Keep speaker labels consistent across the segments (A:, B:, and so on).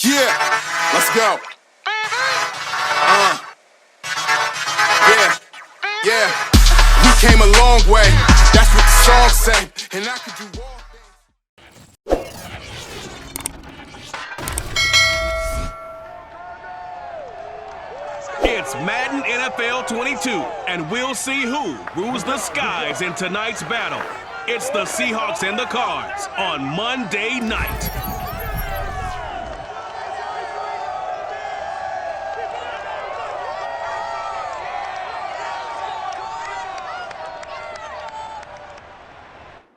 A: Yeah, let's go. Yeah. We came a long way. That's what the song say. And I could do all things.
B: It's Madden NFL 22, and we'll see who rules the skies in tonight's battle. It's the Seahawks and the Cards on Monday night.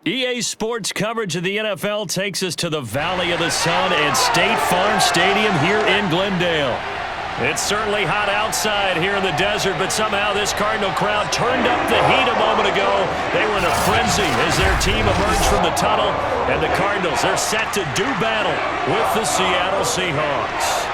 C: EA Sports coverage of the NFL takes us to the Valley of the Sun at State Farm Stadium here in Glendale. It's certainly hot outside here in the desert, but somehow this Cardinal crowd turned up the heat a moment ago. They were in a frenzy as their team emerged from the tunnel, and the Cardinals are set to do battle with the Seattle Seahawks.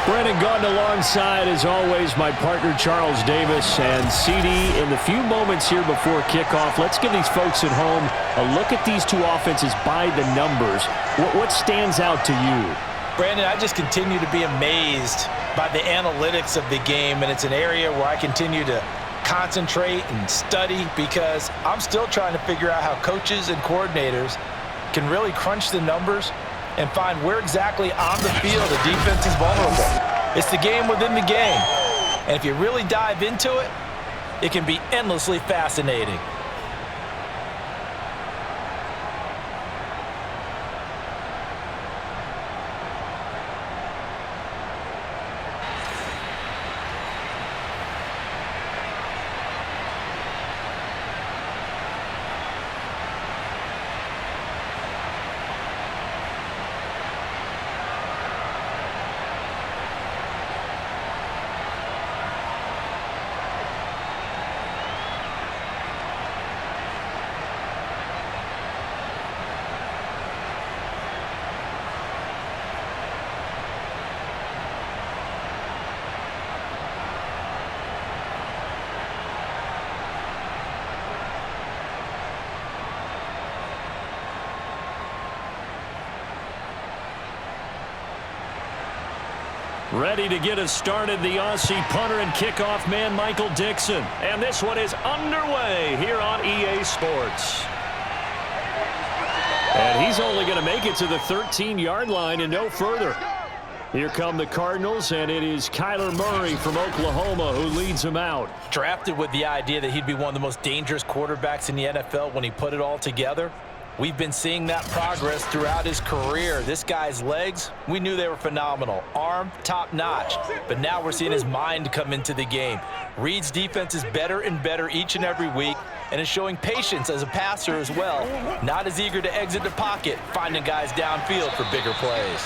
C: Brennan Gordon alongside, as always, my partner Charles Davis. And CD, in the few moments here before kickoff, let's give these folks at home a look at these two offenses by the numbers. What stands out to you?
D: Brandon, I just continue to be amazed by the analytics of the game, and it's an area where I continue to concentrate and study because I'm still trying to figure out how coaches and coordinators can really crunch the numbers and find where exactly on the field the defense is vulnerable. It's the game within the game. And if you really dive into it, it can be endlessly fascinating.
C: Ready to get us started, the Aussie punter and kickoff man, Michael Dixon. And this one is underway here on EA Sports. And he's only going to make it to the 13-yard line and no further. Here come the Cardinals, and it is Kyler Murray from Oklahoma who leads them out.
D: Drafted with the idea that he'd be one of the most dangerous quarterbacks in the NFL when he put it all together. We've been seeing that progress throughout his career. This guy's legs, we knew they were phenomenal. Arm, top-notch. But now we're seeing his mind come into the game. Reed's defense is better and better each and every week, and is showing patience as a passer as well. Not as eager to exit the pocket, finding guys downfield for bigger plays.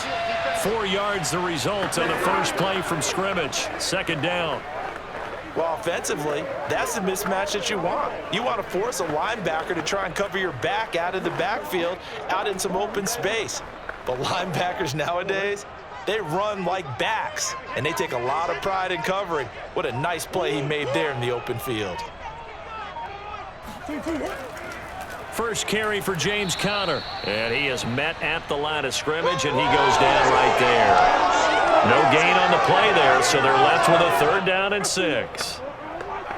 C: 4 yards the result on the first play from scrimmage. Second down.
D: Well, offensively, that's the mismatch that you want. You want to force a linebacker to try and cover your back out of the backfield, out in some open space. But linebackers nowadays, they run like backs, and they take a lot of pride in covering. What a nice play he made there in the open field.
C: First carry for James Conner. And he is met at the line of scrimmage, and he goes down right there. No gain on the play there, so they're left with a third down and 6.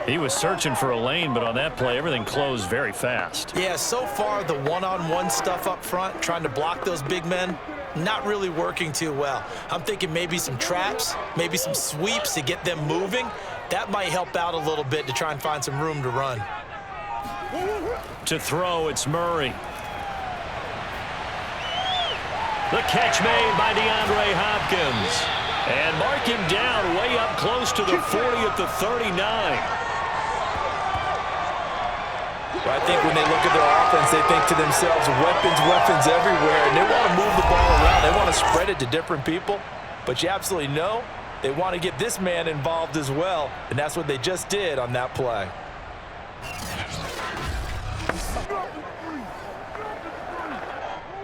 C: He was searching for a lane, but on that play, everything closed very fast.
D: Yeah, so far the one-on-one stuff up front, trying to block those big men, not really working too well. I'm thinking maybe some traps, maybe some sweeps to get them moving. That might help out a little bit to try and find some room to run.
C: To throw, it's Murray. The catch made by DeAndre Hopkins. And mark him down way up close to the 40 at the 39.
D: Well, I think when they look at their offense, they think to themselves, weapons everywhere, and they want to move the ball around. They want to spread it to different people. But you absolutely know they want to get this man involved as well, and that's what they just did on that play.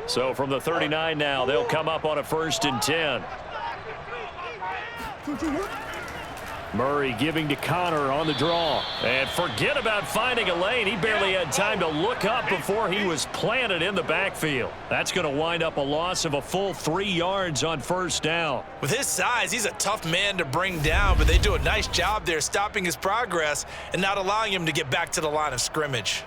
C: So from the 39 now, they'll come up on a 1st and 10. Murray giving to Connor on the draw. And forget about finding a lane. He barely had time to look up before he was planted in the backfield. That's going to wind up a loss of a full 3 yards on first down.
D: With his size, he's a tough man to bring down, but they do a nice job there stopping his progress and not allowing him to get back to the line of scrimmage.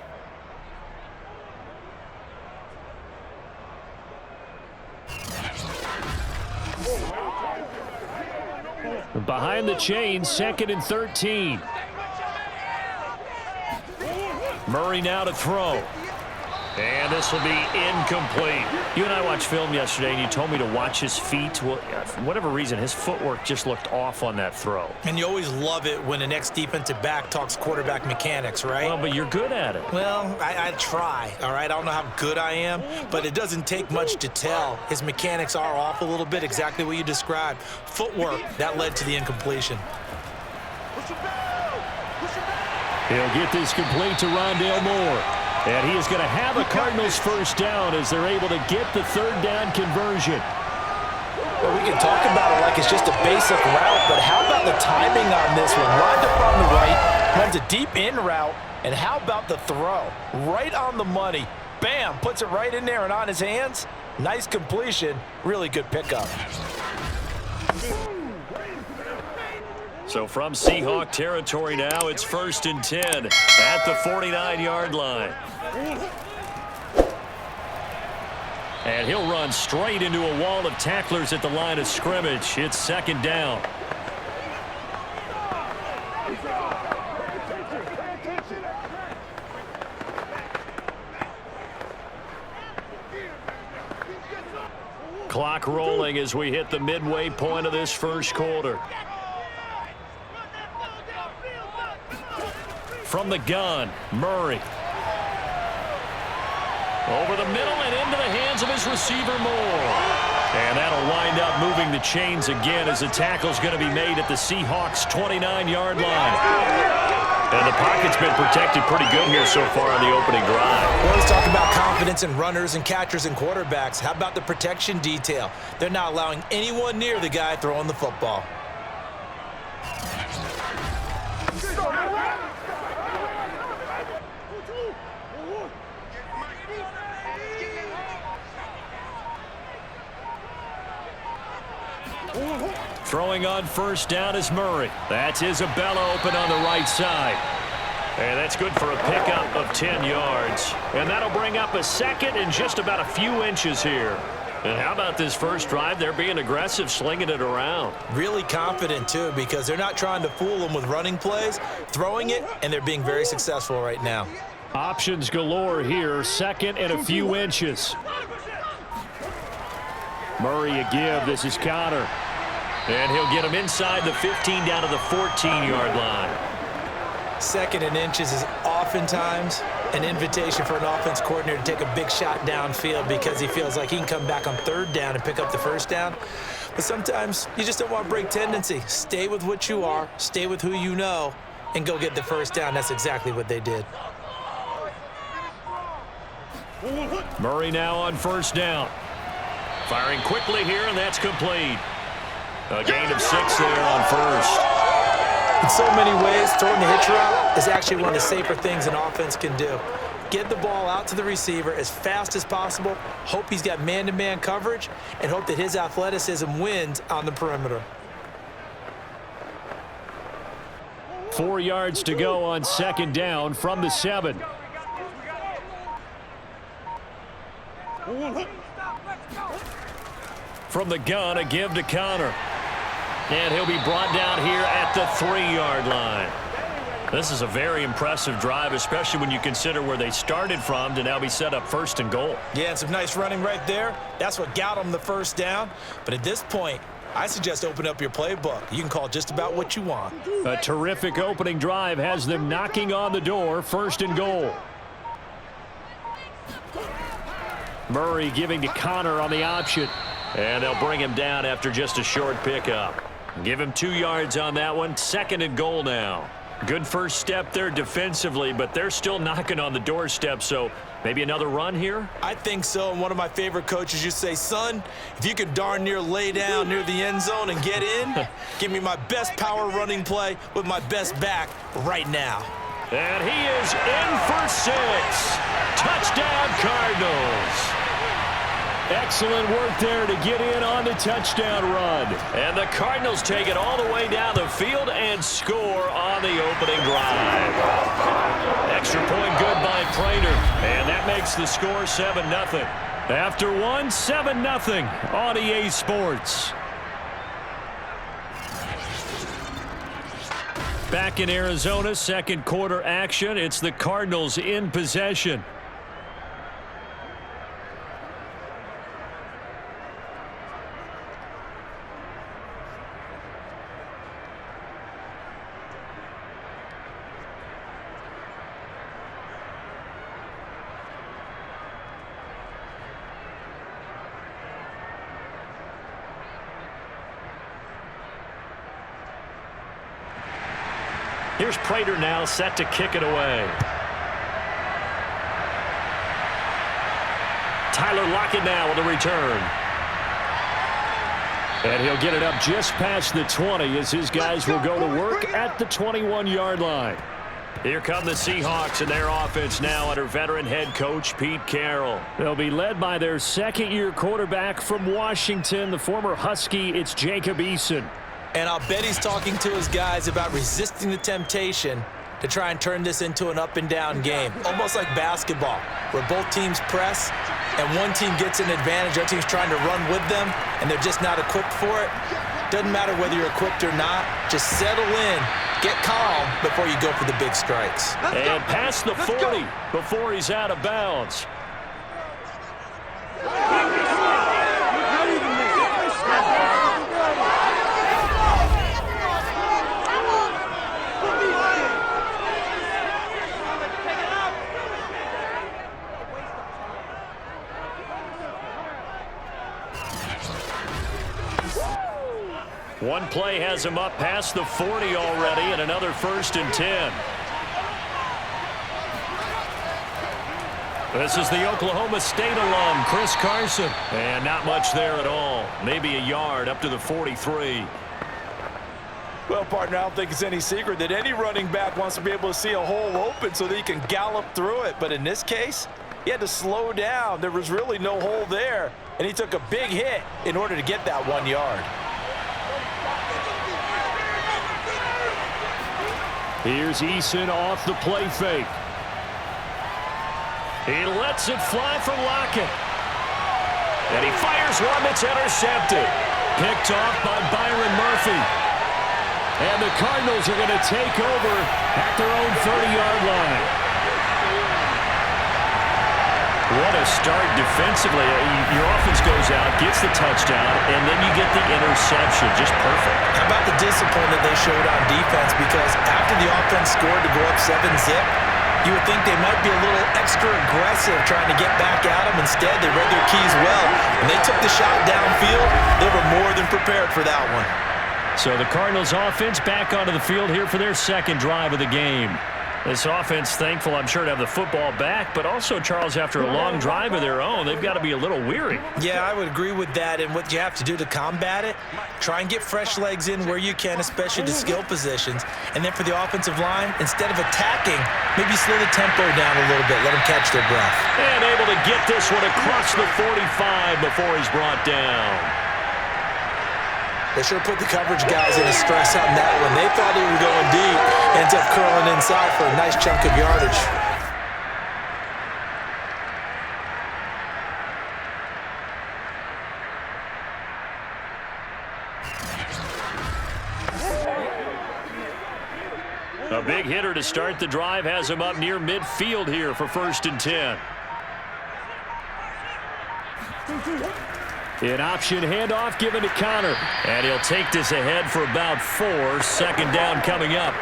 C: Behind the chains, 2nd and 13. Murray now to throw. And this will be incomplete. You and I watched film yesterday, and you told me to watch his feet. Well, for whatever reason, his footwork just looked off on that throw.
D: And you always love it when an ex-defensive back talks quarterback mechanics, right?
C: Well, but you're good at it.
D: Well, I try, all right? I don't know how good I am, but it doesn't take much to tell. His mechanics are off a little bit, exactly what you described. Footwork, that led to the incompletion.
C: He'll get this complete to Rondale Moore. And he is going to have a Cardinals first down as they're able to get the 3rd down conversion.
D: Well, we can talk about it like it's just a basic route, but how about the timing on this one? Lined up on the right, runs a deep in route, and how about the throw? Right on the money. Bam, puts it right in there and on his hands. Nice completion, really good pickup.
C: So from Seahawk territory now, it's 1st and 10 at the 49-yard line. And he'll run straight into a wall of tacklers at the line of scrimmage. It's 2nd down. Clock rolling as we hit the midway point of this first quarter. From the gun, Murray. Over the middle and into the hands of his receiver, Moore. And that'll wind up moving the chains again as the tackle's going to be made at the Seahawks' 29-yard line. And the pocket's been protected pretty good here so far on the opening drive.
D: We always talk about confidence in runners and catchers and quarterbacks. How about the protection detail? They're not allowing anyone near the guy throwing the football.
C: Throwing on first down is Murray. That's Isabella open on the right side. And that's good for a pickup of 10 yards. And that'll bring up a 2nd and just about a few inches here. And how about this first drive? They're being aggressive, slinging it around.
D: Really confident, too, because they're not trying to fool them with running plays, throwing it, and they're being very successful right now.
C: Options galore here, 2nd and a few inches. Murray a give. This is Connor. And he'll get him inside the 15 down to the 14-yard line.
D: 2nd and inches is oftentimes an invitation for an offense coordinator to take a big shot downfield because he feels like he can come back on 3rd down and pick up the first down. But sometimes you just don't want to break tendency. Stay with what you are, stay with who you know, and go get the first down. That's exactly what they did.
C: Murray now on first down. Firing quickly here, and that's complete. A gain of 6 there on first.
D: In so many ways, throwing the hitch route is actually one of the safer things an offense can do. Get the ball out to the receiver as fast as possible, hope he's got man-to-man coverage, and hope that his athleticism wins on the perimeter.
C: 4 yards to go on 2nd down from the 7. From the gun, a give to Connor. And he'll be brought down here at the 3-yard line. This is a very impressive drive, especially when you consider where they started from to now be set up 1st and goal.
D: Yeah, and some nice running right there. That's what got them the first down. But at this point, I suggest open up your playbook. You can call just about what you want.
C: A terrific opening drive has them knocking on the door, 1st and goal. Murray giving to Connor on the option. And they'll bring him down after just a short pickup. Give him 2 yards on that one. 2nd and goal now. Good first step there defensively, but they're still knocking on the doorstep, so maybe another run here?
D: I think so, and one of my favorite coaches used to say, son, if you could darn near lay down near the end zone and get in, give me my best power running play with my best back right now.
C: And he is in for 6. Touchdown, Cardinals. Excellent work there to get in on the touchdown run. And the Cardinals take it all the way down the field and score on the opening drive. Extra point good by Prater. And that makes the score 7-0. After one, 7-0 on EA Sports. Back in Arizona, second quarter action. It's the Cardinals in possession. Here's Prater now set to kick it away. Tyler Lockett now with a return. And he'll get it up just past the 20 as his guys will go to work at the 21-yard line. Here come the Seahawks and their offense now under veteran head coach Pete Carroll. They'll be led by their second-year quarterback from Washington, the former Husky. It's Jacob Eason.
D: And I'll bet he's talking to his guys about resisting the temptation to try and turn this into an up-and-down game. Almost like basketball, where both teams press, and one team gets an advantage, the other team's trying to run with them, and they're just not equipped for it. Doesn't matter whether you're equipped or not. Just settle in, get calm before you go for the big strikes.
C: And past the 40 before he's out of bounds. One play has him up past the 40 already, and another 1st and 10. This is the Oklahoma State alum, Chris Carson. And not much there at all. Maybe a yard up to the 43.
D: Well, partner, I don't think it's any secret that any running back wants to be able to see a hole open so that he can gallop through it. But in this case, he had to slow down. There was really no hole there, and he took a big hit in order to get that 1 yard.
C: Here's Eason off the play fake. He lets it fly from Lockett. And he fires one that's intercepted. Picked off by Byron Murphy. And the Cardinals are going to take over at their own 30-yard line. What a start defensively. Your offense goes out, gets the touchdown, and then you get the interception. Just perfect.
D: How about the discipline that they showed on defense? Because after the offense scored to go up 7-zip, you would think they might be a little extra aggressive trying to get back at them. Instead, they read their keys well. When they took the shot downfield, they were more than prepared for that one.
C: So the Cardinals offense back onto the field here for their second drive of the game. This offense, thankful, I'm sure, to have the football back, but also, Charles, after a long drive of their own, they've got to be a little weary.
D: Yeah, I would agree with that, and what you have to do to combat it, try and get fresh legs in where you can, especially to skill positions, and then for the offensive line, instead of attacking, maybe slow the tempo down a little bit, let them catch their breath.
C: And able to get this one across the 45 before he's brought down.
D: They sure put the coverage guys in a stress on that one. They thought they were going deep. Ends up curling inside for a nice chunk of yardage.
C: A big hitter to start the drive has him up near midfield here for 1st and 10. An option handoff given to Connor. And he'll take this ahead for about 4. 2nd down coming up.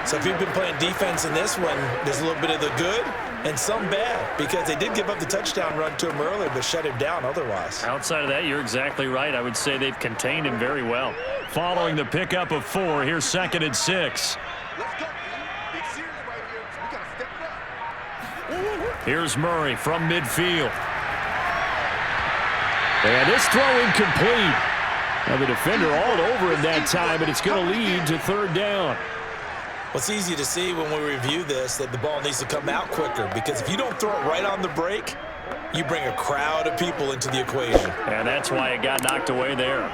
D: So if you've been playing defense in this one, there's a little bit of the good and some bad, because they did give up the touchdown run to him earlier, but shut him down otherwise.
C: Outside of that, you're exactly right. I would say they've contained him very well. Following the pickup of 4, here's 2nd and 6. Here's Murray from midfield. And this throw incomplete. Now the defender all over him that time, and it's going to lead to third down.
D: Well, it's easy to see when we review this that the ball needs to come out quicker, because if you don't throw it right on the break, you bring a crowd of people into the equation.
C: And that's why it got knocked away there.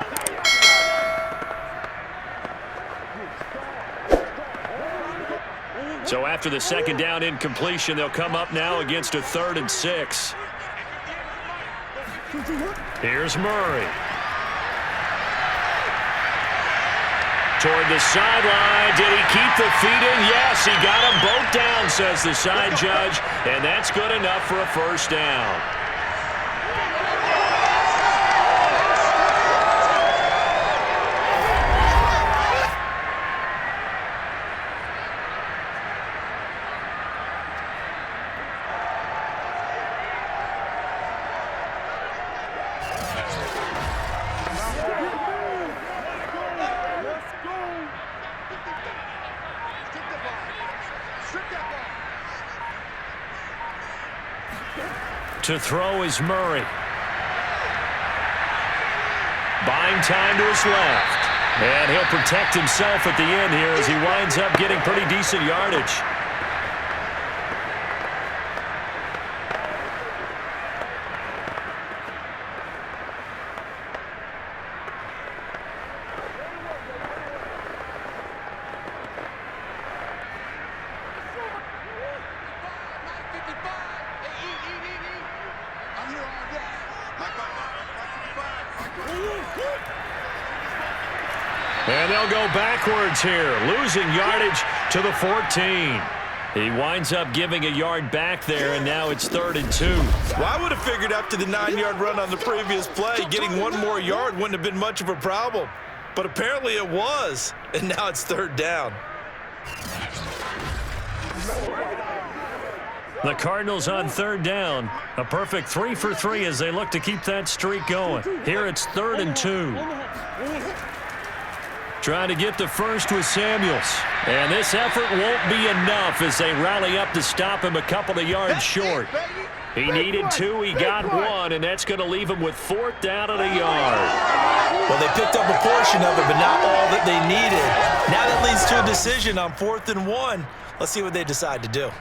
C: So after the second down incompletion, they'll come up now against a 3rd and 6. Here's Murray. Toward the sideline. Did he keep the feet in? Yes, he got them both down, says the side judge. And that's good enough for a first down. To throw is Murray. Buying time to his left. And he'll protect himself at the end here as he winds up getting pretty decent yardage. And they'll go backwards here, losing yardage to the 14. He winds up giving a yard back there, and now it's 3rd and 2.
D: Well, I would have figured after the 9-yard run on the previous play, getting one more yard wouldn't have been much of a problem. But apparently it was, and now it's 3rd down.
C: The Cardinals on 3rd down. A perfect 3 for 3 as they look to keep that streak going. Here it's 3rd and 2. Trying to get the first with Samuels. And this effort won't be enough as they rally up to stop him a couple of yards short. He needed 2, he got 1, and that's going to leave him with 4th down and a yard.
D: Well, they picked up a portion of it, but not all that they needed. Now that leads to a decision on 4th and 1. Let's see what they decide to do.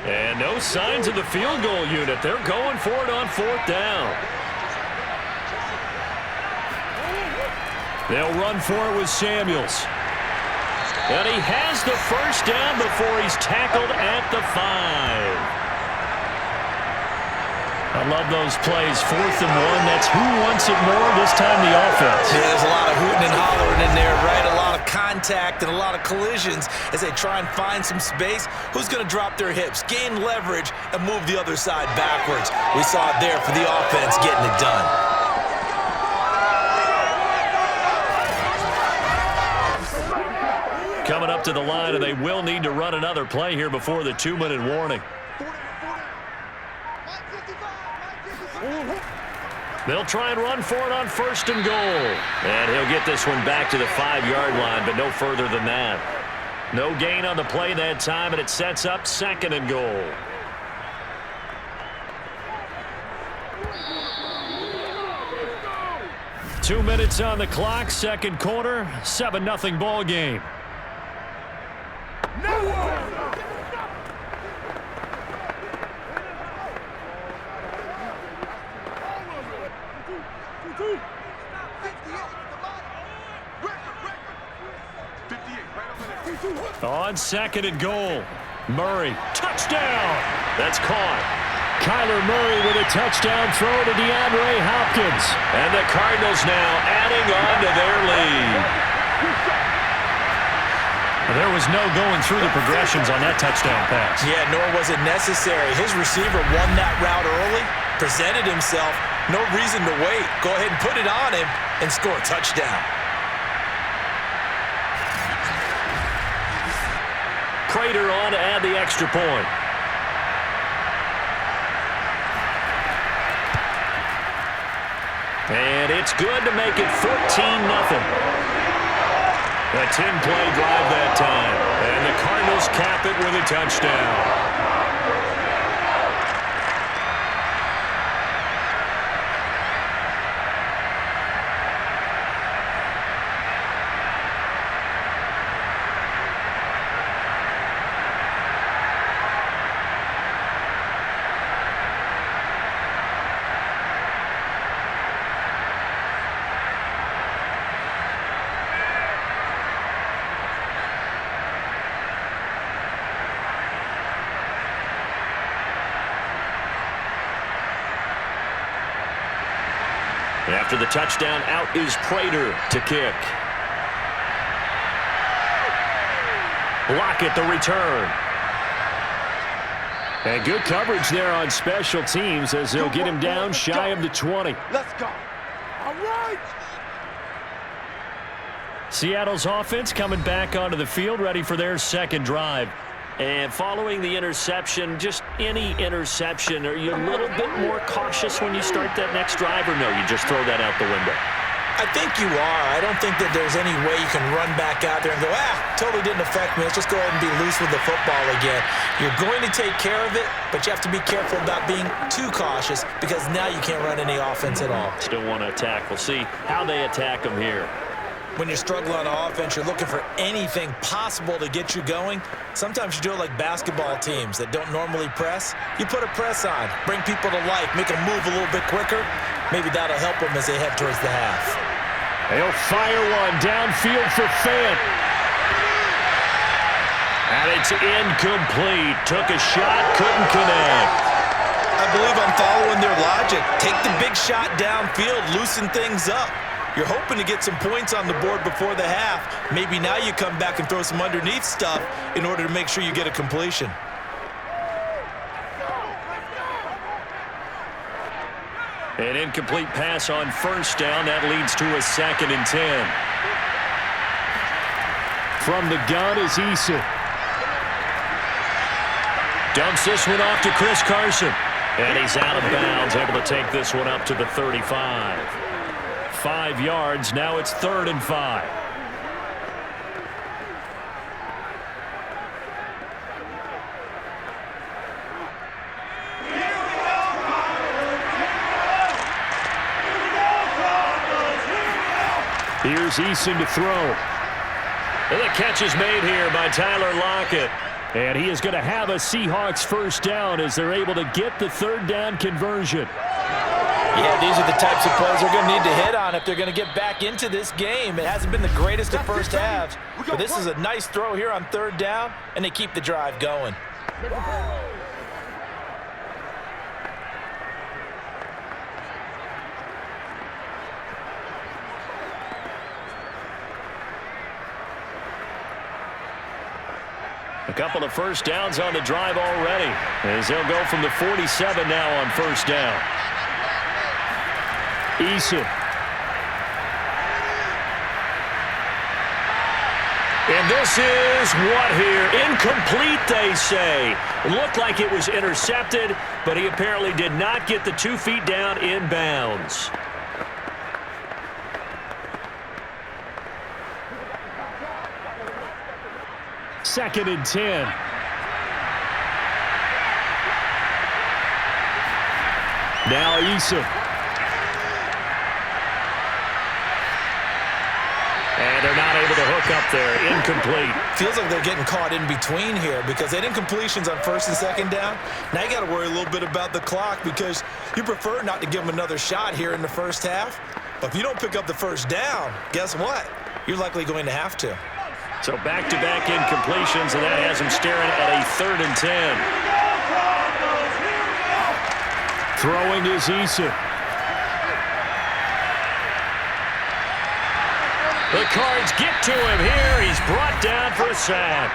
C: And no signs of the field goal unit. They're going for it on 4th down. They'll run for it with Samuels. And he has the first down before he's tackled at the 5. I love those plays. 4th and 1. That's who wants it more, this time the offense.
D: Yeah, there's a lot of hooting and hollering in there, right? A lot of contact and a lot of collisions as they try and find some space. Who's going to drop their hips, gain leverage, and move the other side backwards? We saw it there for the offense getting it done.
C: Coming up to the line, and they will need to run another play here before the 2-minute warning. They'll try and run for it on 1st and goal. And he'll get this one back to the 5-yard line, but no further than that. No gain on the play that time, and it sets up 2nd and goal. Two minutes on the clock, 2nd quarter, 7-0 ball game. On 2nd and goal. Murray, touchdown. That's caught. Kyler Murray with a touchdown throw to DeAndre Hopkins. And the Cardinals now adding on to their lead. There was no going through the progressions on that touchdown pass.
D: Yeah, nor was it necessary. His receiver won that route early, presented himself, no reason to wait. Go ahead and put it on him and score a touchdown.
C: Prater on to add the extra point. And it's good to make it 14-0. A 10-play drive that time. And the Cardinals cap it with a touchdown. After the touchdown, out is Prater to kick. Lockett the return. And good coverage there on special teams as they'll get him down shy of the 20.
A: Let's go. All right.
C: Seattle's offense coming back onto the field, ready for their second drive. And following the interception, just any interception, are you a little bit more cautious when you start that next drive, or no, you just throw that out the window?
D: I think you are. I don't think that there's any way you can run back out there and go, totally didn't affect me. Let's just go ahead and be loose with the football again. You're going to take care of it, but you have to be careful about being too cautious because now you can't run any offense at all.
C: Still want to attack. We'll see how they attack them here.
D: When you're struggling on offense, you're looking for anything possible to get you going. Sometimes you do it like basketball teams that don't normally press. You put a press on, bring people to life, make them move a little bit quicker. Maybe that'll help them as they head towards the half.
C: They'll fire one downfield for Fant. And it's incomplete. Took a shot, couldn't connect.
D: I believe I'm following their logic. Take the big shot downfield, loosen things up. You're hoping to get some points on the board before the half. Maybe now you come back and throw some underneath stuff in order to make sure you get a completion.
C: An incomplete pass on first down. That leads to a 2nd and 10. From the gun is Eason. Dumps this one off to Chris Carson. And he's out of bounds, able to take this one up to the 35. 5 yards. Now it's 3rd and 5. Here's Eason to throw. And the catch is made here by Tyler Lockett. And he is going to have a Seahawks first down as they're able to get the 3rd down conversion.
D: Yeah, these are the types of plays they're going to need to hit on if they're going to get back into this game. It hasn't been the greatest of first halves, but this is a nice throw here on 3rd down, and they keep the drive going.
C: A couple of first downs on the drive already, as they'll go from the 47 now on first down. Eason. And this is what here? Incomplete, they say. It looked like it was intercepted, but he apparently did not get the 2 feet down in bounds. Second and 10. Now Eason. And they're not able to hook up there. Incomplete.
D: Feels like they're getting caught in between here because they had incompletions on 1st and 2nd down. Now you got to worry a little bit about the clock because you prefer not to give them another shot here in the first half. But if you don't pick up the first down, guess what? You're likely going to have to.
C: So back-to-back incompletions, and that has him staring at a 3rd and 10. Throwing is Eason. The Cards get to him here. He's brought down for a sack.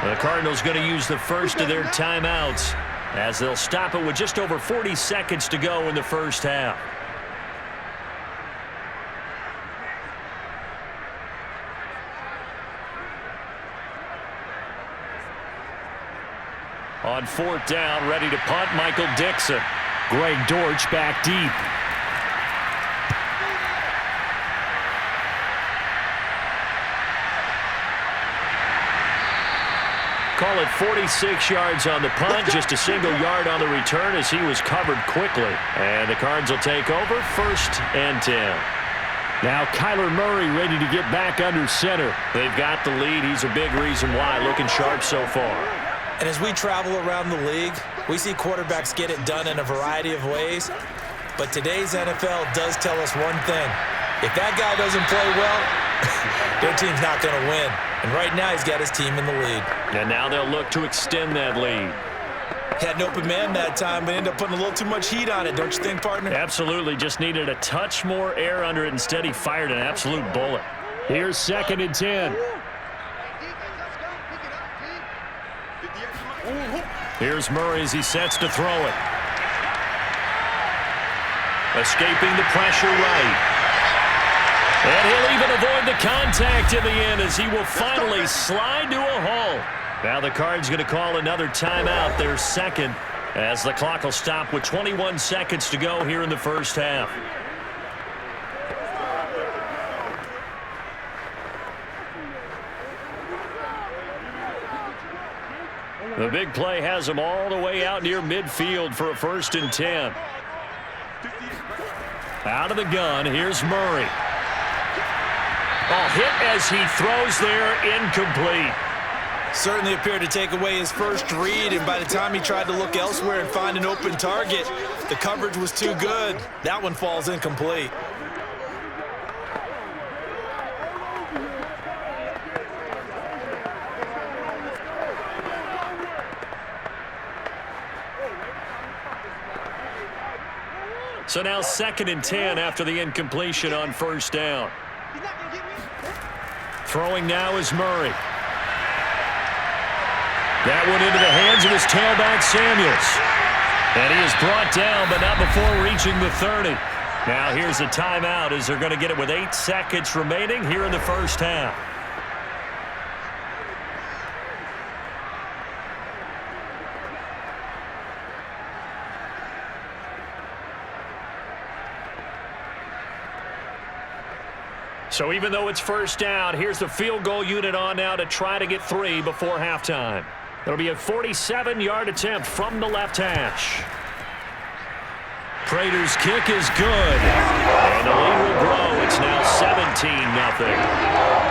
C: The Cardinals going to use the first of their timeouts as they'll stop it with just over 40 seconds to go in the first half. On 4th down, ready to punt, Michael Dixon. Greg Dortch back deep. Call it 46 yards on the punt, just a single yard on the return as he was covered quickly. And the Cards will take over, 1st and 10. Now Kyler Murray ready to get back under center. They've got the lead. He's a big reason why, looking sharp so far.
D: And as we travel around the league, we see quarterbacks get it done in a variety of ways. But today's NFL does tell us one thing. If that guy doesn't play well, their team's not going to win. And right now he's got his team in the lead.
C: And now they'll look to extend that lead.
D: Had an open man that time, but ended up putting a little too much heat on it, don't you think, partner?
C: Absolutely. Just needed a touch more air under it. Instead, he fired an absolute bullet. Here's 2nd and 10. Here's Murray as he sets to throw it. Escaping the pressure right. And he'll even avoid the contact in the end as he will finally slide to a halt. Now the Cards going to call another timeout, their 2nd, as the clock will stop with 21 seconds to go here in the first half. The big play has him all the way out near midfield for a 1st and 10. Out of the gun, here's Murray. Hit as he throws there, incomplete.
D: Certainly appeared to take away his first read, and by the time he tried to look elsewhere and find an open target, the coverage was too good. That one falls incomplete.
C: So now 2nd and 10 after the incompletion on 1st down. Throwing now is Murray. That one into the hands of his tailback, Samuels. And he is brought down, but not before reaching the 30. Now here's a timeout as they're going to get it with 8 seconds remaining here in the first half. So even though it's 1st down, here's the field goal unit on now to try to get 3 before halftime. It'll be a 47-yard attempt from the left hash. Prater's kick is good. And the lead will grow. It's now 17-0.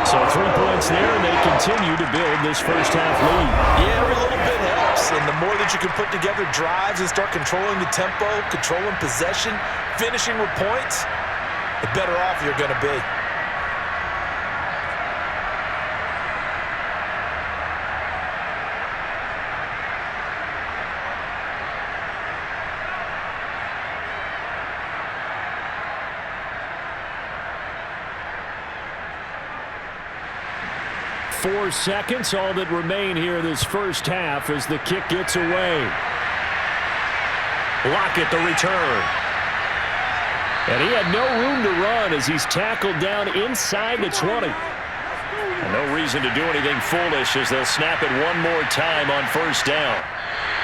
C: So 3 points there, and they continue to build this first half lead.
D: Yeah, every little bit helps. And the more that you can put together drives and start controlling the tempo, controlling possession, finishing with points, the better off you're going to be.
C: Four seconds, all that remain here this first half as the kick gets away. Lockett the return. And he had no room to run as he's tackled down inside the 20. And no reason to do anything foolish as they'll snap it one more time on 1st down.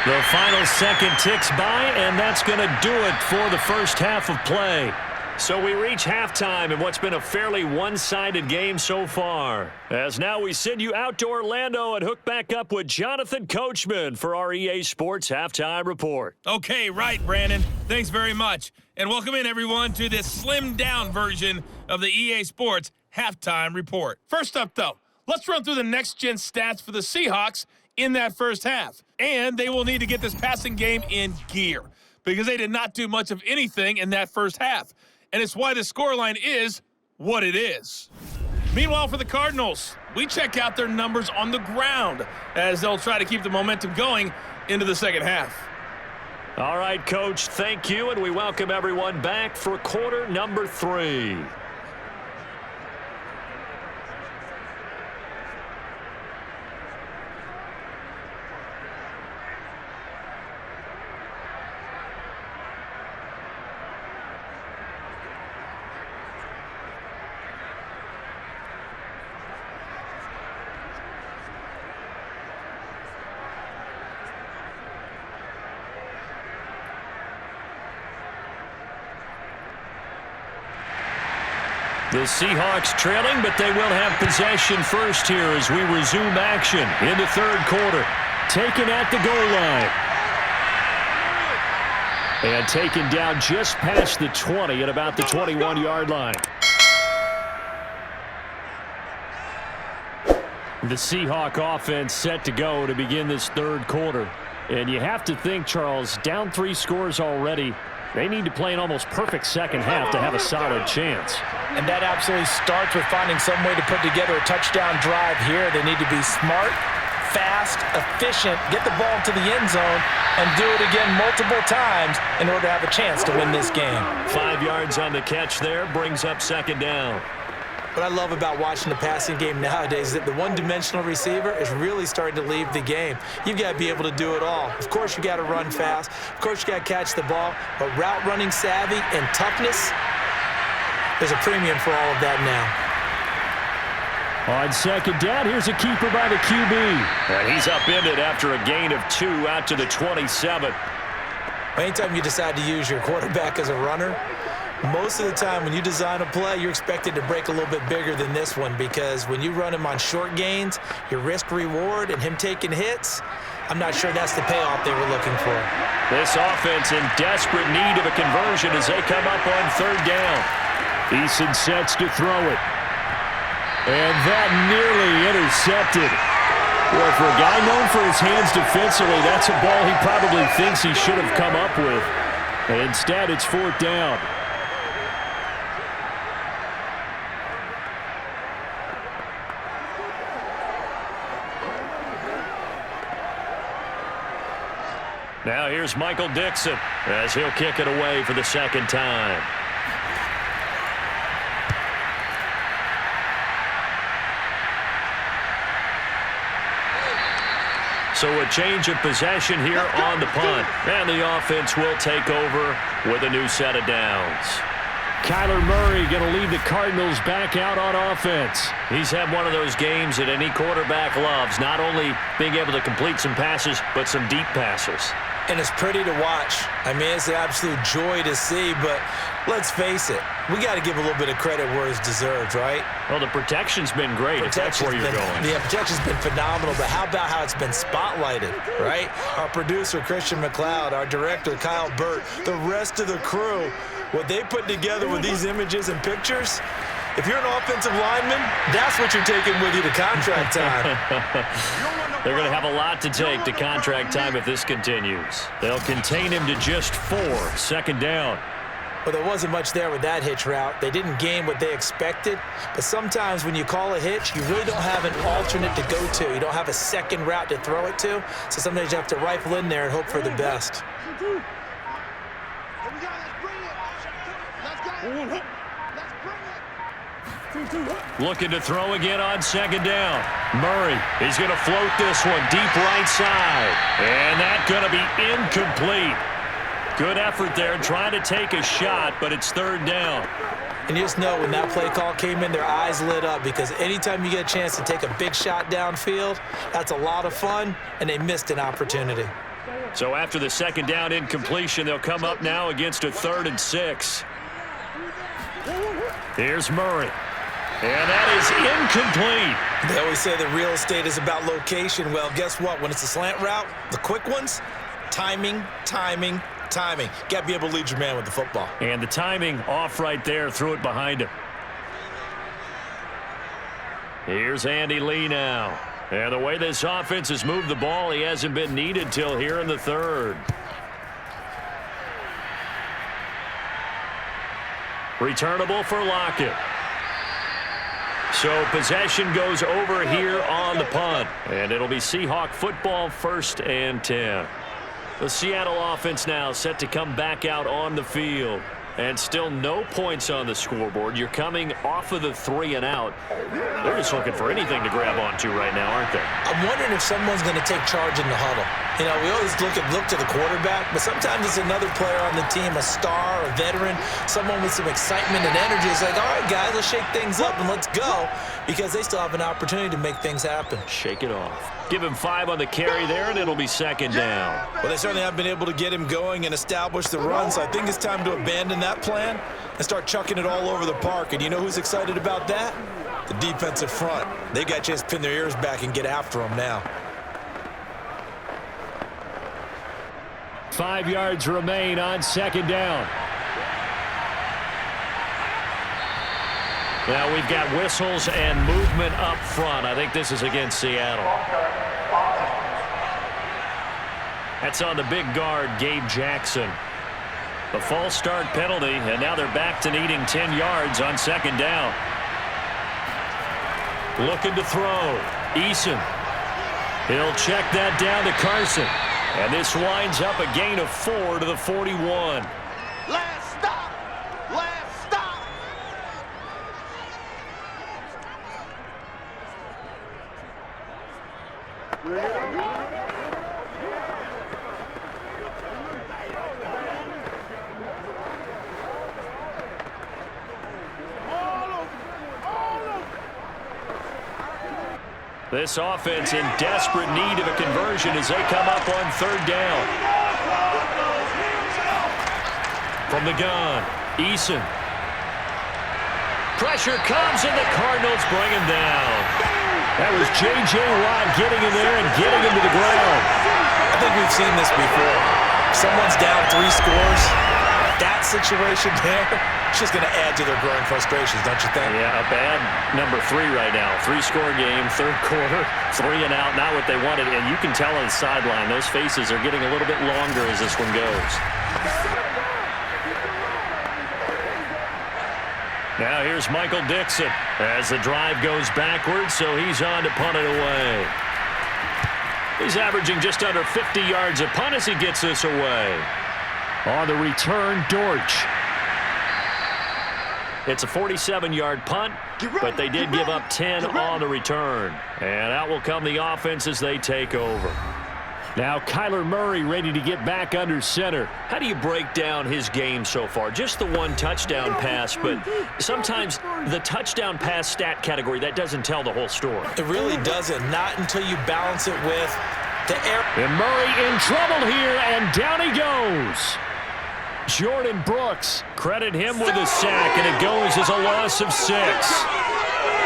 C: The final second ticks by, and that's going to do it for the first half of play. So we reach halftime in what's been a fairly one-sided game so far. As now we send you out to Orlando and hook back up with Jonathan Coachman for our EA Sports Halftime Report.
E: Okay, right, Brandon. Thanks very much. And welcome in, everyone, to this slimmed-down version of the EA Sports Halftime Report. First up, though, let's run through the next-gen stats for the Seahawks in that first half. And they will need to get this passing game in gear because they did not do much of anything in that first half. And it's why the scoreline is what it is. Meanwhile, for the Cardinals, we check out their numbers on the ground as they'll try to keep the momentum going into the second half.
C: All right, Coach, thank you, and we welcome everyone back for quarter number 3. The Seahawks trailing, but they will have possession first here as we resume action in the third quarter. Taken at the goal line. And taken down just past the 20 at about the 21-yard line. The Seahawk offense set to go to begin this third quarter. And you have to think, Charles, down 3 scores already. They need to play an almost perfect second half to have a solid chance.
D: And that absolutely starts with finding some way to put together a touchdown drive here. They need to be smart, fast, efficient, get the ball to the end zone, and do it again multiple times in order to have a chance to win this game.
C: 5 yards on the catch there, brings up second down.
D: What I love about watching the passing game nowadays is that the one-dimensional receiver is really starting to leave the game. You've got to be able to do it all. Of course, you got to run fast. Of course, you got to catch the ball. But route running savvy and toughness, there's a premium for all of that now.
C: On second down, here's a keeper by the QB. And he's upended after a gain of 2 out to the 27.
D: Anytime you decide to use your quarterback as a runner, most of the time when you design a play, you're expected to break a little bit bigger than this one, because when you run him on short gains, your risk-reward and him taking hits, I'm not sure that's the payoff they were looking for.
C: This offense in desperate need of a conversion as they come up on third down. Eason sets to throw it. And that nearly intercepted. Well, for a guy known for his hands defensively, that's a ball he probably thinks he should have come up with. And instead, it's fourth down. Now here's Michael Dixon as he'll kick it away for the second time. So a change of possession here on the punt. And the offense will take over with a new set of downs. Kyler Murray going to lead the Cardinals back out on offense. He's had one of those games that any quarterback loves, not only being able to complete some passes, but some deep passes.
D: And it's pretty to watch. I mean, it's an absolute joy to see, but let's face it, we got to give a little bit of credit where it's deserved, right?
C: Well, the protection's been great, if that's where you're going.
D: The protection's been phenomenal, but how about how it's been spotlighted, right? Our producer, Christian McLeod, our director, Kyle Burt, the rest of the crew, what they put together with these images and pictures, if you're an offensive lineman, that's what you're taking with you to contract time.
C: They're going to have a lot to take to contract time if this continues. They'll contain him to just 4, second down.
D: Well, there wasn't much there with that hitch route. They didn't gain what they expected. But sometimes when you call a hitch, you really don't have an alternate to go to. You don't have a second route to throw it to. So sometimes you have to rifle in there and hope for the best.
C: Looking to throw again on second down. Murray, he's going to float this one deep right side. And that's going to be incomplete. Good effort there, trying to take a shot, but it's third down.
D: And you just know when that play call came in, their eyes lit up, because anytime you get a chance to take a big shot downfield, that's a lot of fun, and they missed an opportunity.
C: So after the second down incompletion, they'll come up now against a 3rd and 6. Here's Murray. And that is incomplete.
D: They always say that real estate is about location. Well, guess what? When it's a slant route, the quick ones, timing. Got to be able to lead your man with the football.
C: And the timing off right there. Threw it behind him. Here's Andy Lee now. And the way this offense has moved the ball, he hasn't been needed till here in the third. Returnable for Lockett. So possession goes over here on the punt. And it'll be Seahawk football, 1st and 10. The Seattle offense now set to come back out on the field. And still no points on the scoreboard. You're coming off of the 3 and out. They're just looking for anything to grab onto right now, aren't they?
D: I'm wondering if someone's going to take charge in the huddle. You know, we always look to the quarterback, but sometimes it's another player on the team, a star, a veteran, someone with some excitement and energy. It's like, all right, guys, let's shake things up and let's go, because they still have an opportunity to make things happen.
C: Shake it off. Give him 5 on the carry there, and it'll be second down.
D: Well, they certainly have been able to get him going and establish the run, so I think it's time to abandon that plan and start chucking it all over the park. And you know who's excited about that? The defensive front. They got a chance to pin their ears back and get after them now.
C: 5 yards remain on second down. Now we've got whistles and movement up front. I think this is against Seattle. That's on the big guard, Gabe Jackson. The false start penalty, and now they're back to needing 10 yards on second down. Looking to throw. Eason. He'll check that down to Carson. And this winds up a gain of 4 to the 41.
A: Last stop! Last stop!
C: This offense in desperate need of a conversion as they come up on third down. From the gun, Eason. Pressure comes, and the Cardinals bring him down. That was J.J. Watt getting in there and getting him to the ground.
D: I think we've seen this before. Someone's down 3 scores. That situation there, it's just going to add to their growing frustrations, don't you think?
C: Yeah, a bad number 3 right now. 3-score game, third quarter, 3 and out, not what they wanted. And you can tell on the sideline, those faces are getting a little bit longer as this one goes. Now here's Michael Dixon as the drive goes backwards, so he's on to punt it away. He's averaging just under 50 yards a punt as he gets this away. On the return, Dortch. It's a 47-yard punt, but they did give up 10 on the return. And out will come the offense as they take over. Now Kyler Murray ready to get back under center. How do you break down his game so far? Just the 1 touchdown pass, but sometimes the touchdown pass stat category, that doesn't tell the whole story.
D: It really doesn't. Not until you balance it with the air.
C: And Murray in trouble here, and down he goes. Jordan Brooks, credit him with a sack, and it goes as a loss of 6.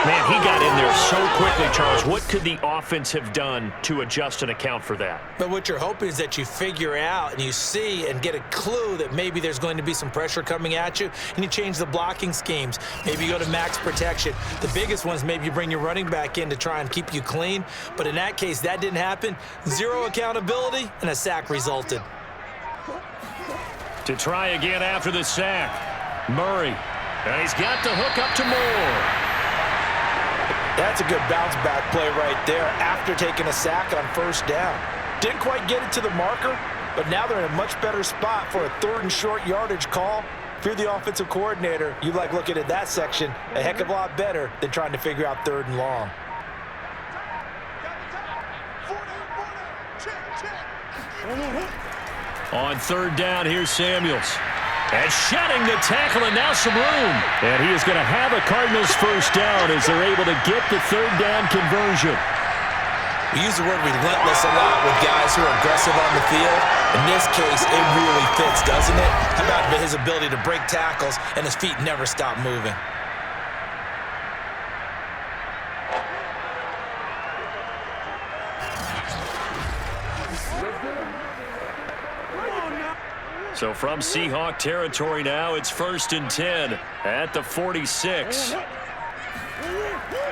C: Man, he got in there so quickly, Charles. What could the offense have done to adjust and account for that?
D: But what you're hoping is that you figure out and you see and get a clue that maybe there's going to be some pressure coming at you, and you change the blocking schemes. Maybe you go to max protection. The biggest one is maybe you bring your running back in to try and keep you clean. But in that case, that didn't happen. 0 accountability, and a sack resulted.
C: To try again after the sack. Murray. And he's got the hook up to Moore.
D: That's a good bounce-back play right there after taking a sack on first down. Didn't quite get it to the marker, but now they're in a much better spot for a 3rd and short yardage call. If you're the offensive coordinator, you like looking at that section a heck of a lot better than trying to figure out 3rd and long.
C: On third down, here's Samuels. And shedding the tackle, and now some room. And he is going to have a Cardinals first down as they're able to get the third down conversion.
D: We use the word relentless a lot with guys who are aggressive on the field. In this case, it really fits, doesn't it? How about his ability to break tackles and his feet never stop moving?
C: So from Seahawk territory now, it's 1st and 10 at the 46.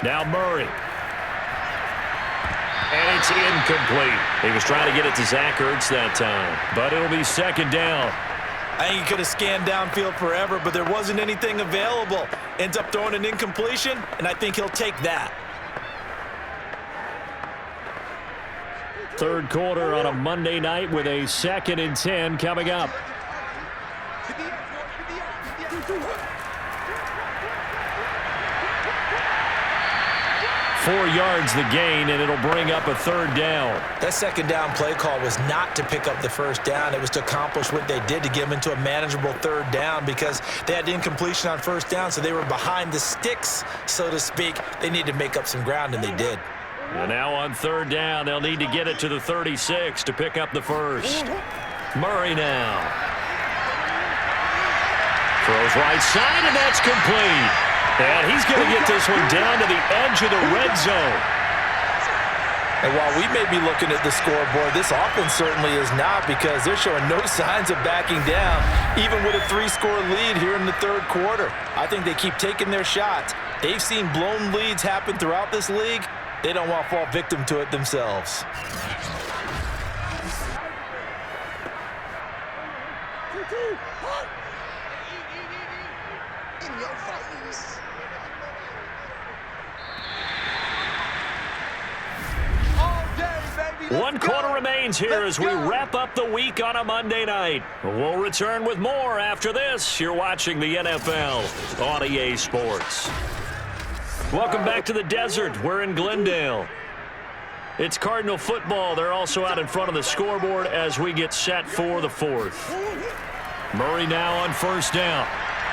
C: Now Murray. And it's incomplete. He was trying to get it to Zach Ertz that time, but it'll be 2nd down.
D: I think he could have scanned downfield forever, but there wasn't anything available. Ends up throwing an incompletion, and I think he'll take that.
C: Third quarter on a Monday night with a 2nd and 10 coming up. 4 yards the gain, and it'll bring up a 3rd down.
D: That 2nd down play call was not to pick up the first down. It was to accomplish what they did to get them into a manageable 3rd down because they had incompletion on first down, so they were behind the sticks, so to speak. They needed to make up some ground, and they did.
C: And now on 3rd down, they'll need to get it to the 36 to pick up the first. Murray now. Throws right side, and that's complete. And he's going to get this one down to the edge of the red zone.
D: And while we may be looking at the scoreboard, this offense certainly is not, because they're showing no signs of backing down, even with a 3-score lead here in the third quarter. I think they keep taking their shots. They've seen blown leads happen throughout this league. They don't want to fall victim to it themselves.
C: One quarter remains here as we wrap up the week on a Monday night. We'll return with more after this. You're watching the NFL on EA Sports. Welcome back to the desert. We're in Glendale. It's Cardinal football. They're also out in front of the scoreboard as we get set for the fourth. Murray now on first down.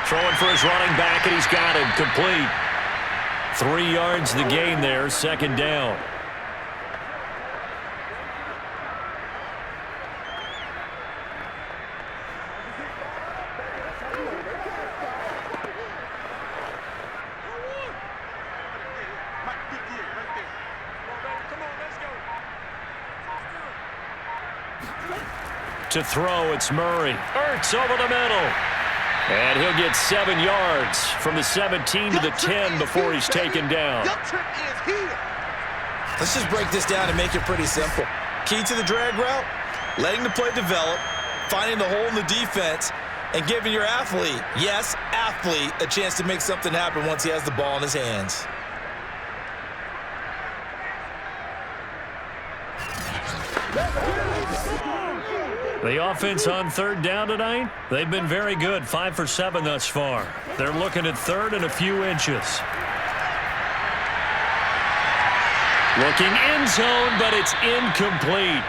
C: Throwing for his running back, and he's got him complete. 3 yards the gain there, second down. To throw, it's Murray. Ertz over the middle. And he'll get 7 yards from the 17 to the 10 before he's taken down.
D: Let's just break this down and make it pretty simple. Key to the drag route, letting the play develop, finding the hole in the defense, and giving your athlete, yes, athlete, a chance to make something happen once he has the ball in his hands.
C: The offense on third down tonight, they've been very good, 5 for 7 thus far. They're looking at third and a few inches. Looking end zone, but it's incomplete.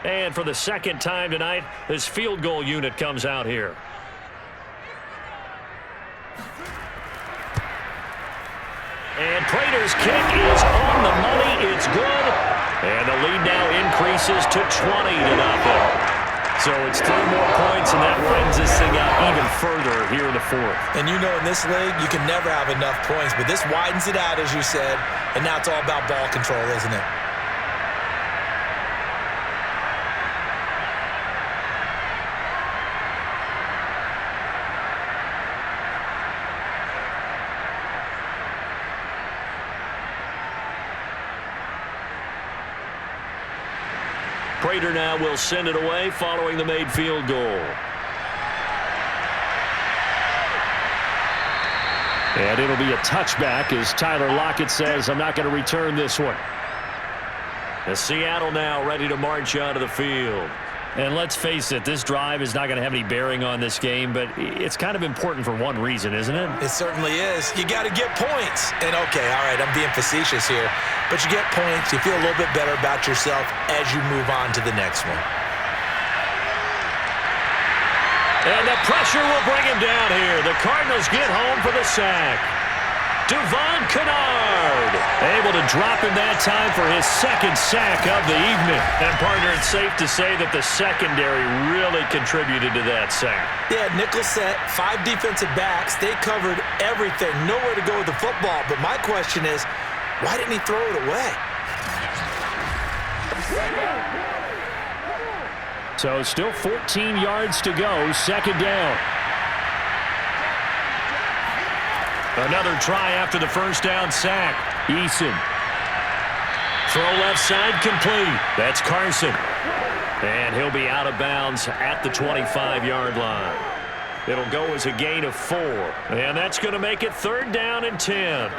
C: And for the second time tonight, this field goal unit comes out here. And Prater's kick is on the money. It's good. And the lead now increases to 20-0. So it's 3 more points, and that widens this thing out even further here in the fourth.
D: And you know, in this league, you can never have enough points, but this widens it out, as you said, and now it's all about ball control, isn't it?
C: Prater now will send it away following the made field goal. And it'll be a touchback as Tyler Lockett says, I'm not going to return this one. As Seattle now ready to march onto the field. And let's face it, this drive is not going to have any bearing on this game, but it's kind of important for one reason, isn't it?
D: It certainly is. You got to get points. And okay, all right, I'm being facetious here, but you get points, you feel a little bit better about yourself as you move on to the next one.
C: And the pressure will bring him down here. The Cardinals get home for the sack. Devon Kennard able to drop him that time for his second sack of the evening. And, partner, it's safe to say that the secondary really contributed to that sack.
D: Yeah, nickel set, 5 defensive backs. They covered everything. Nowhere to go with the football. But my question is, why didn't he throw it away?
C: So still 14 yards to go, second down. Another try after the first down sack. Eason. Throw left side complete. That's Carson. And he'll be out of bounds at the 25-yard line. It'll go as a gain of 4. And that's going to make it third down and 10.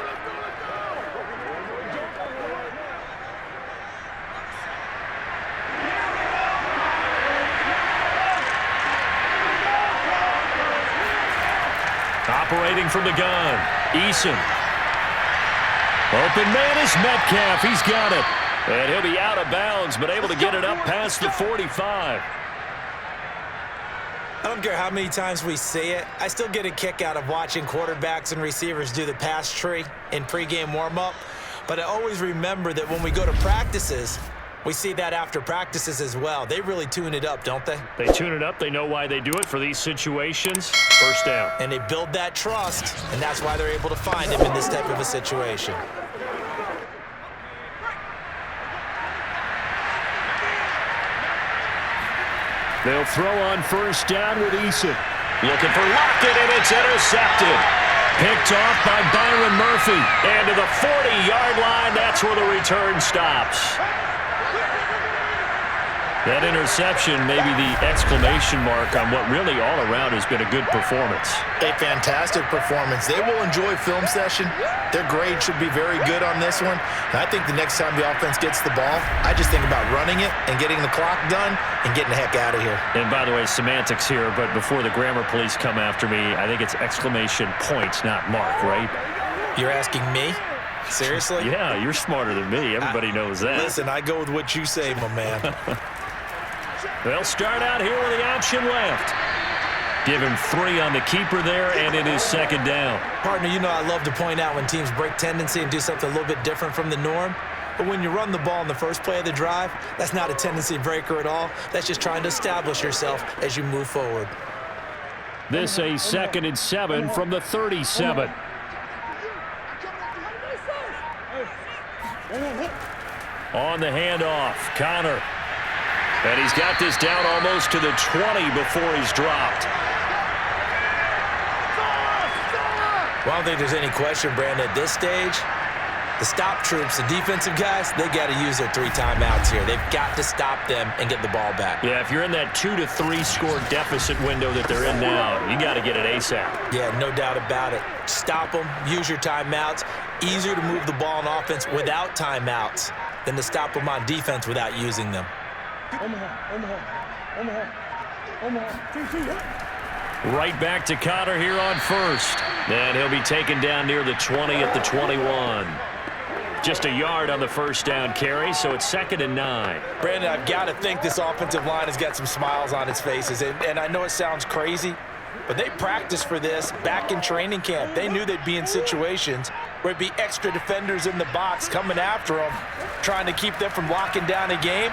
C: Operating from the gun, Eason. Open man is Metcalf. He's got it. And he'll be out of bounds, but able to get it up past the 45.
D: I don't care how many times we see it. I still get a kick out of watching quarterbacks and receivers do the pass tree in pregame warm-up. But I always remember that when we go to practices, we see that after practices as well. They really tune it up, don't they?
C: They tune it up. They know why they do it for these situations. First down.
D: And they build that trust, and that's why they're able to find him in this type of a situation.
C: They'll throw on first down with Eason. Looking for Lockett, and it's intercepted. Picked off by Byron Murphy. And to the 40-yard line, that's where the return stops. That interception may be the exclamation mark on what really all around has been a good performance.
F: A fantastic performance. They will enjoy film session. Their grade should be very good on this one. And I think the next time the offense gets the ball, I just think about running it and getting the clock done and getting the heck out of here.
C: And by the way, semantics here, but before the grammar police come after me, I think it's exclamation point, not mark, right?
D: You're asking me? Seriously?
C: Yeah, you're smarter than me. Everybody knows that.
D: Listen, I go with what you say, my man.
C: They'll start out here with the option left. Give him 3 on the keeper there, and it is second down.
D: Partner, you know I love to point out when teams break tendency and do something a little bit different from the norm. But when you run the ball in the first play of the drive, that's not a tendency breaker at all. That's just trying to establish yourself as you move forward.
C: This a 2nd and 7 from the 37. On the handoff, Connor. And he's got this down almost to the 20 before he's dropped.
D: Well, I don't think there's any question, Brandon, at this stage, the stop troops, the defensive guys, they got to use their 3 timeouts here. They've got to stop them and get the ball back.
C: Yeah, if you're in that 2 to 3 score deficit window that they're in now, you got to get it ASAP.
D: Yeah, no doubt about it. Stop them, use your timeouts. Easier to move the ball on offense without timeouts than to stop them on defense without using them.
C: Right back to Connor here on first. And he'll be taken down near the 20 at the 21. Just a yard on the first down carry, so it's 2nd and 9.
D: Brandon, I've got to think this offensive line has got some smiles on its faces. And I know it sounds crazy, but they practiced for this back in training camp. They knew they'd be in situations where it'd be extra defenders in the box coming after them, trying to keep them from locking down a game.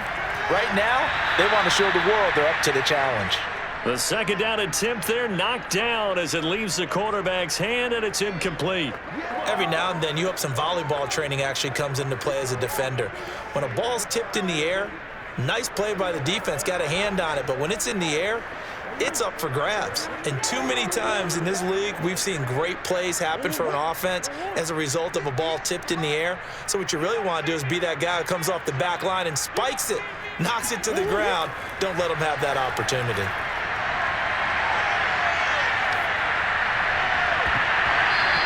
D: Right now, they want to show the world they're up to the challenge.
C: The second down attempt there knocked down as it leaves the quarterback's hand, and it's incomplete.
D: Every now and then, you hope some volleyball training actually comes into play as a defender. When a ball's tipped in the air, nice play by the defense, got a hand on it, but when it's in the air, it's up for grabs. And too many times in this league, we've seen great plays happen for an offense as a result of a ball tipped in the air. So what you really want to do is be that guy who comes off the back line and spikes it, knocks it to the ground. Don't let them have that opportunity.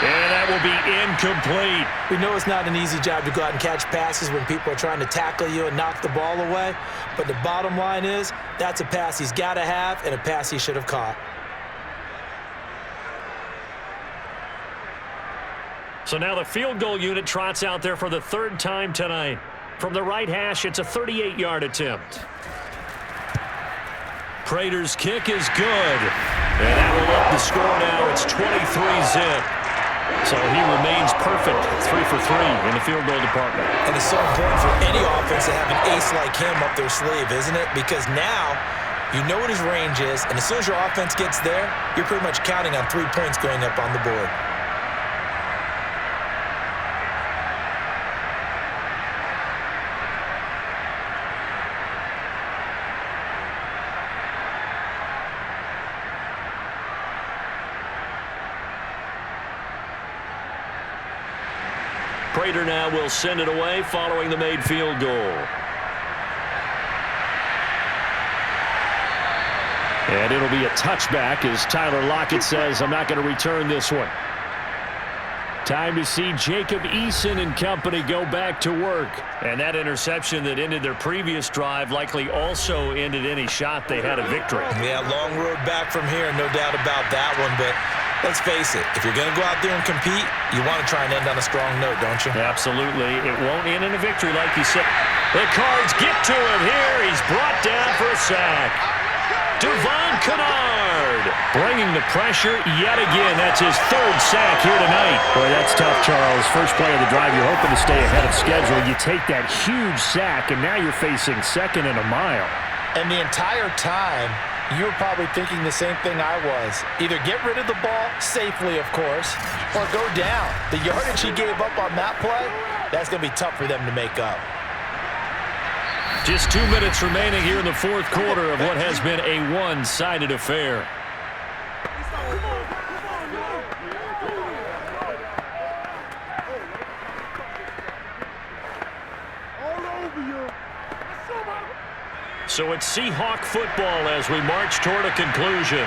C: And that will be incomplete.
D: We know it's not an easy job to go out and catch passes when people are trying to tackle you and knock the ball away. But the bottom line is, that's a pass he's got to have and a pass he should have caught.
C: So now the field goal unit trots out there for the 3rd time tonight. From the right hash, it's a 38-yard attempt. Prater's kick is good. And that will up the score now. It's 23-zip. So he remains perfect, 3 for 3 in the field goal department.
D: And it's so important for any offense to have an ace like him up their sleeve, isn't it? Because now you know what his range is, and as soon as your offense gets there, you're pretty much counting on 3 points going up on the board.
C: Prater now will send it away following the made field goal. And it'll be a touchback as Tyler Lockett says, I'm not going to return this one. Time to see Jacob Eason and company go back to work. And that interception that ended their previous drive likely also ended any shot they had a victory.
D: Yeah, long road back from here, no doubt about that one. But let's face it, if you're going to go out there and compete, you want to try and end on a strong note, don't you?
C: Absolutely. It won't end in a victory like you said. The Cards get to him here. He's brought down for a sack. Devon Kennard bringing the pressure yet again. That's his third sack here tonight.
G: Boy, that's tough, Charles. First play of the drive, you're hoping to stay ahead of schedule. You take that huge sack, and now you're facing second and a mile.
F: And the entire time, you were probably thinking the same thing I was. Either get rid of the ball, safely of course, or go down. The yardage he gave up on that play, that's going to be tough for them to make up.
C: Just 2 minutes remaining here in the fourth quarter of what has been a one-sided affair. So it's Seahawk football as we march toward a conclusion.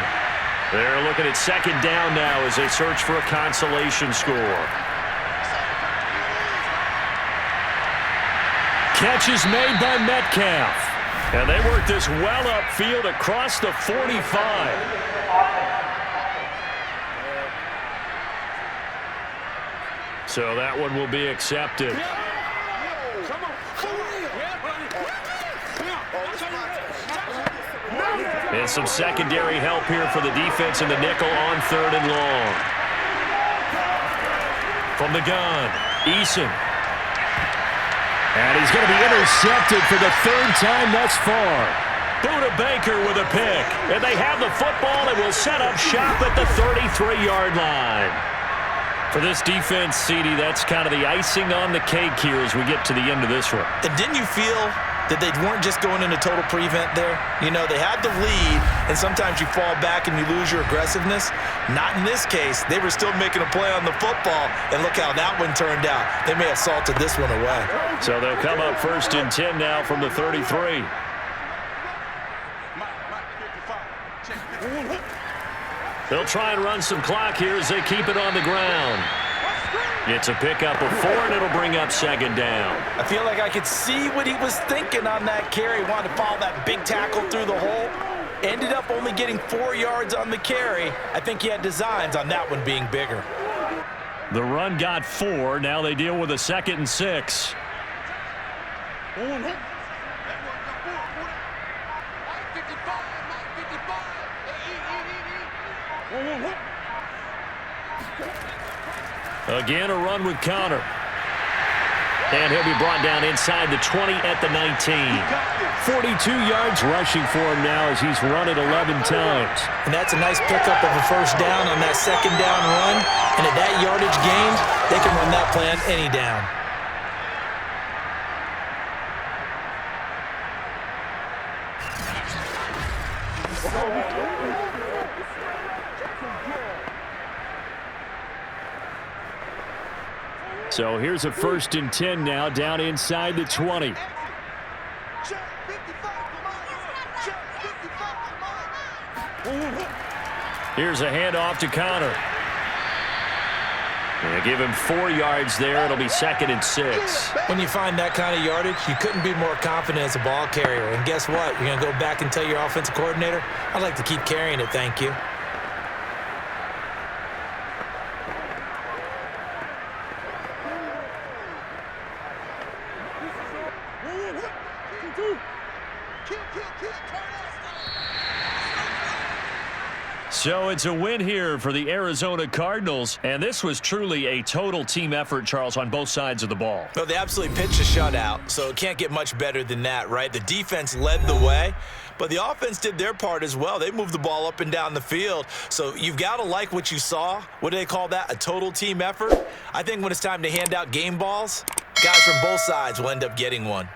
C: They're looking at second down now as they search for a consolation score. Catch is made by Metcalf. And they work this well upfield across the 45. So that one will be accepted. And some secondary help here for the defense in the nickel on third and long. From the gun, Eason.
G: And he's going to be intercepted for the third time thus far.
C: Buda Baker with a pick. And they have the football and will set up shop at the 33-yard line. For this defense, CD, that's kind of the icing on the cake here as we get to the end of this one.
F: And didn't you feel that they weren't just going into total prevent there? You know, they had the lead, and sometimes you fall back and you lose your aggressiveness. Not in this case. They were still making a play on the football, and look how that one turned out. They may have salted this one away.
C: So they'll come up first and 10 now from the 33. They'll try and run some clock here as they keep it on the ground. It's a pickup of 4, and it'll bring up second down.
F: I feel like I could see what he was thinking on that carry. Wanted to follow that big tackle through the hole. Ended up only getting 4 yards on the carry. I think he had designs on that one being bigger.
C: The run got 4. Now they deal with a 2nd and 6. Again, a run with Connor. And he'll be brought down inside the 20 at the 19.
G: 42 yards rushing for him now as he's run it 11 times.
F: And that's a nice pickup of a first down on that second down run. And at that yardage gain, they can run that play on any down.
C: So here's a 1st and 10 now down inside the 20. Here's a handoff to Connor. And give him 4 yards there. It'll be 2nd and 6.
F: When you find that kind of yardage, you couldn't be more confident as a ball carrier. And guess what? You're going to go back and tell your offensive coordinator, I'd like to keep carrying it, thank you.
C: So it's a win here for the Arizona Cardinals, and this was truly a total team effort, Charles, on both sides of the ball.
F: Well, they absolutely pitched a shutout, so it can't get much better than that, right? The defense led the way, but the offense did their part as well. They moved the ball up and down the field, so you've got to like what you saw. What do they call that? A total team effort? I think when it's time to hand out game balls, guys from both sides will end up getting one.